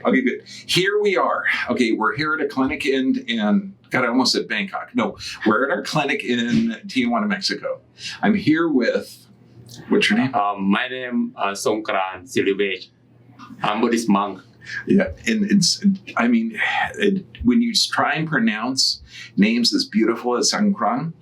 Okay, good. Here we are. Okay, we're here at a clinic in God, I almost said Bangkok. No, we're at our clinic in Tijuana, Mexico. I'm here with, what's your name? My name is Sirivej. I'm Buddhist monk. Yeah, and when you try and pronounce names as beautiful as Sangkran,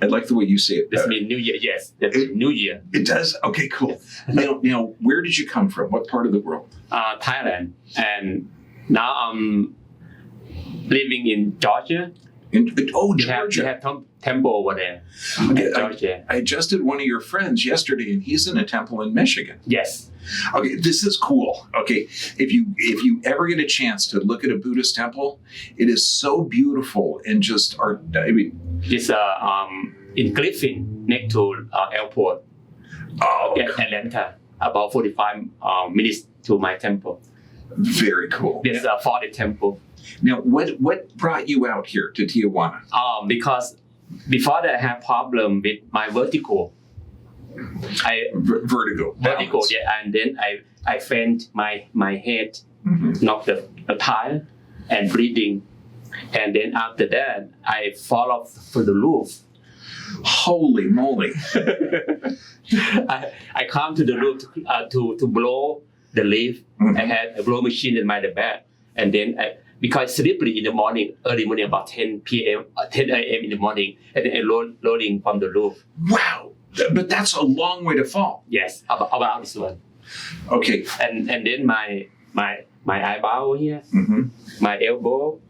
I like the way you say it. This means New Year. Yes, that's New Year. It does? Okay, cool. Now, where did you come from? What part of the world? Thailand, and now I'm living in Georgia. Georgia. You have temple over there. Okay, Georgia. I just did one of your friends yesterday, and he's in a temple in Michigan. Yes. Okay, this is cool. Okay, if you ever get a chance to look at a Buddhist temple, it is so beautiful and just art. I mean, It's in Griffin, next to airport. Atlanta, about 45 minutes to my temple. Very cool. This is for the temple. Now, what brought you out here to Tijuana? Because before that I have problem with my vertigo. Vertigo. Vertigo, yeah, and then I faint my head, knocked the tire, and bleeding, and then after that I fall off from the roof. Holy moly! I come to the roof to blow the leaf. I had a blow machine in my bed, and then because slippery in the morning, early morning, about 10 a.m. in the morning, and then I rolling from the roof. Wow! But that's a long way to fall. Yes, about this one. Okay. And then my eyebrow here, my elbow,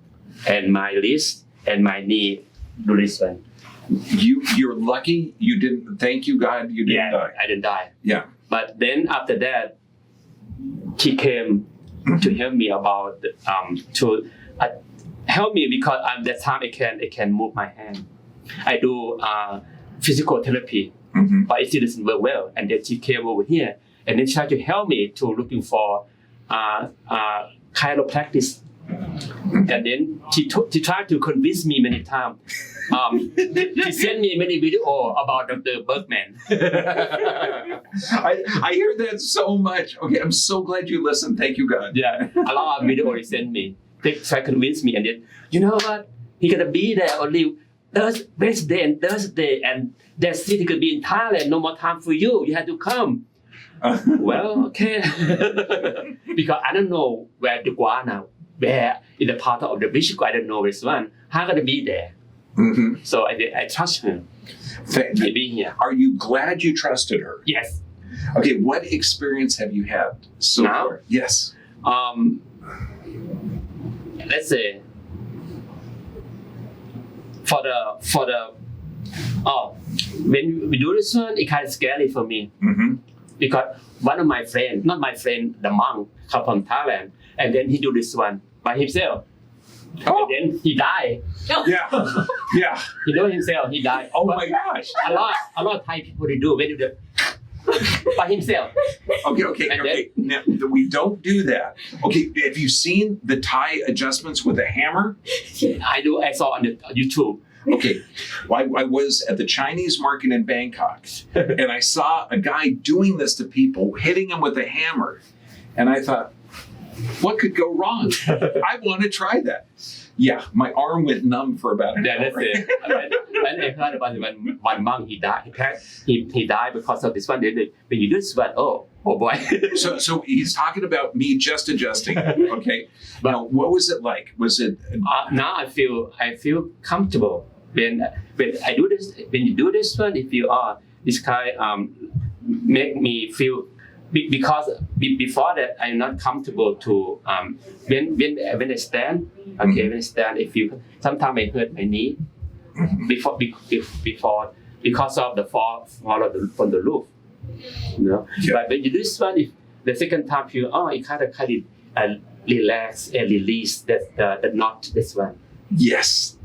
and my wrist, and my knee do this one. You're lucky you didn't. Thank you, God, you didn't die. I didn't die. Yeah. But then after that, he came to help me about help me because at that time I can move my hand. I do physical therapy, but it still doesn't work well. And then she came over here and then tried to help me to looking for chiropractic. And then she tried to convince me many times. She sent me many videos about Dr. Bergman. I hear that so much. Okay, I'm so glad you listened. Thank you, God. Yeah, a lot of videos he sent me. They try to convince me, and then you know what? He gonna be there only Wednesday and Thursday, and that's it. He could be in Thailand. No more time for you. You have to come. Well, okay. Because I don't know where Tijuana, where in the part of the beach, I don't know this one. How gonna be there? So I trust him. To be here. Are you glad you trusted her? Yes. Okay, what experience have you had so Now? far? Yes. Let's say when we do this one, it's kind of scary for me because one of my friends, not my friend, the monk, come from Thailand, and then he do this one by himself. Oh. And then he died. Yeah. Yeah. He do it himself. He died. Oh my gosh. A lot of Thai people they do when they do it by himself. Okay. Now, we don't do that. Okay, have you seen the Thai adjustments with a hammer? I do. I saw on the YouTube. Okay, well, I was at the Chinese market in Bangkok, and I saw a guy doing this to people, hitting them with a hammer, and I thought, what could go wrong? I want to try that. Yeah, my arm went numb for about an hour. That's it. And I heard about one monk, he died. He died because of this one. When you do this one, oh boy. So he's talking about me just adjusting. Okay. Now, what was it like? Was it? Now I feel comfortable when I do this. When you do this one, if you are this guy, make me feel. Because before that, I'm not comfortable to when I stand. Okay, when I stand, sometimes I hurt my knee before because of the fall from the roof. You know, yeah. But when you do this one, the second time it kind of relax and release the knot. This one. Yes,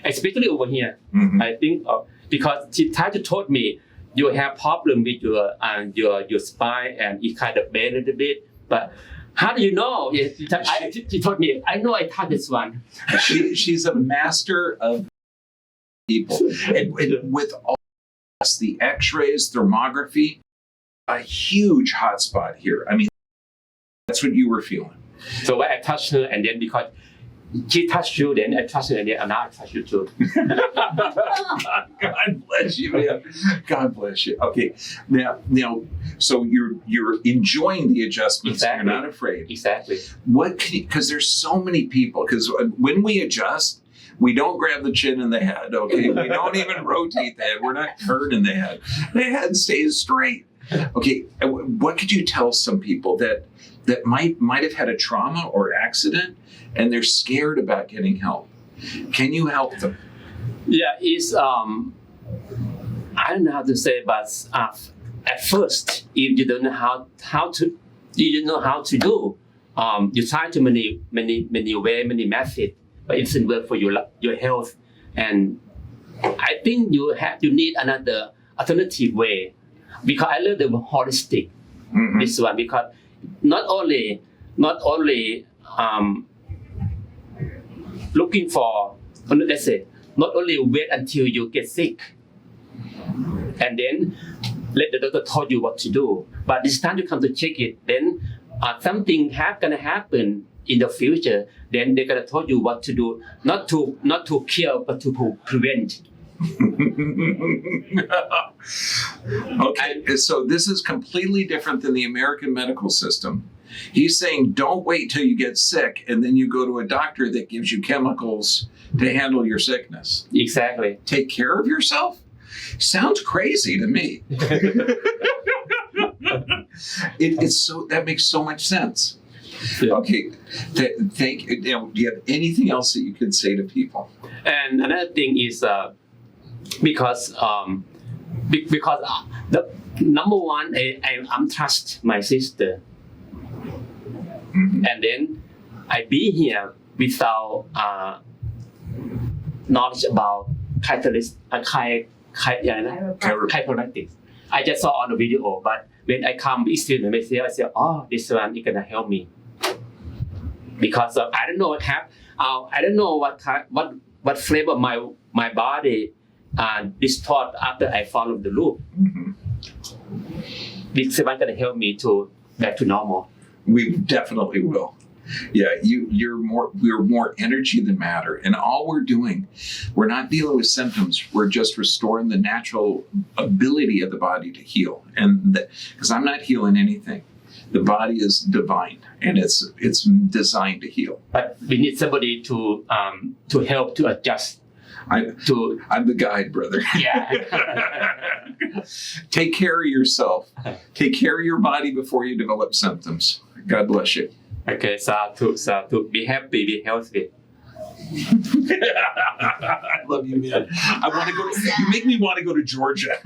especially over here. I think because she tried to told me. You have problem with your spine and it kind of bend a little bit. But how do you know? She told me, I know I touched this one. She's a master of people. And with all the x-rays, thermography, a huge hotspot here. I mean, That's what you were feeling. So when I touched her, and then because she touched you, then I touched her, and then now I touch you too. God bless you, man. God bless you. Okay, now, so you're enjoying the adjustments. Exactly. You're not afraid. Exactly. Because there's so many people. Because when we adjust, we don't grab the chin and the head. Okay, we don't even rotate the head. We're not turning the head. The head stays straight. Okay, what could you tell some people that might have had a trauma or accident and they're scared about getting help? Can you help them? Yeah, it's I don't know how to say, but at first, if you don't know how to do, you try to many way, many methods, but it doesn't work for your health. And I think you need another alternative way, because I love the holistic. Mm-hmm. This one, because not only looking for, let's say, not only wait until you get sick and then let the doctor tell you what to do, but this time you come to check it, then something gonna happen in the future, then they're gonna tell you what to do, not to cure but to prevent. Okay, so this is completely different than the American medical system. He's saying don't wait till you get sick and then you go to a doctor that gives you chemicals to handle your sickness. Exactly. Take care of yourself? Sounds crazy to me. That makes so much sense. Yeah. Okay, thank you. Do you have anything else that you could say to people? And another thing is because the number one, I'm trust my sister, Mm-hmm. and then I be here without knowledge about chiropractic. I just saw on the video, but when I come experience myself, I say, oh, this one is gonna help me, because I don't know what happened. I don't know what flavor my body distort after I follow the loop. Mm-hmm. This one gonna help me to back to normal. We definitely will. Yeah, we're more energy than matter, and all we're doing, we're not dealing with symptoms. We're just restoring the natural ability of the body to heal, and because I'm not healing anything, the body is divine, and it's designed to heal. But we need somebody to help to adjust. I'm the guide, brother. Yeah. Take care of yourself. Take care of your body before you develop symptoms. God bless you. Okay, sadhu. Be happy, be healthy. I love you, man. I want to go. You make me want to go to Georgia.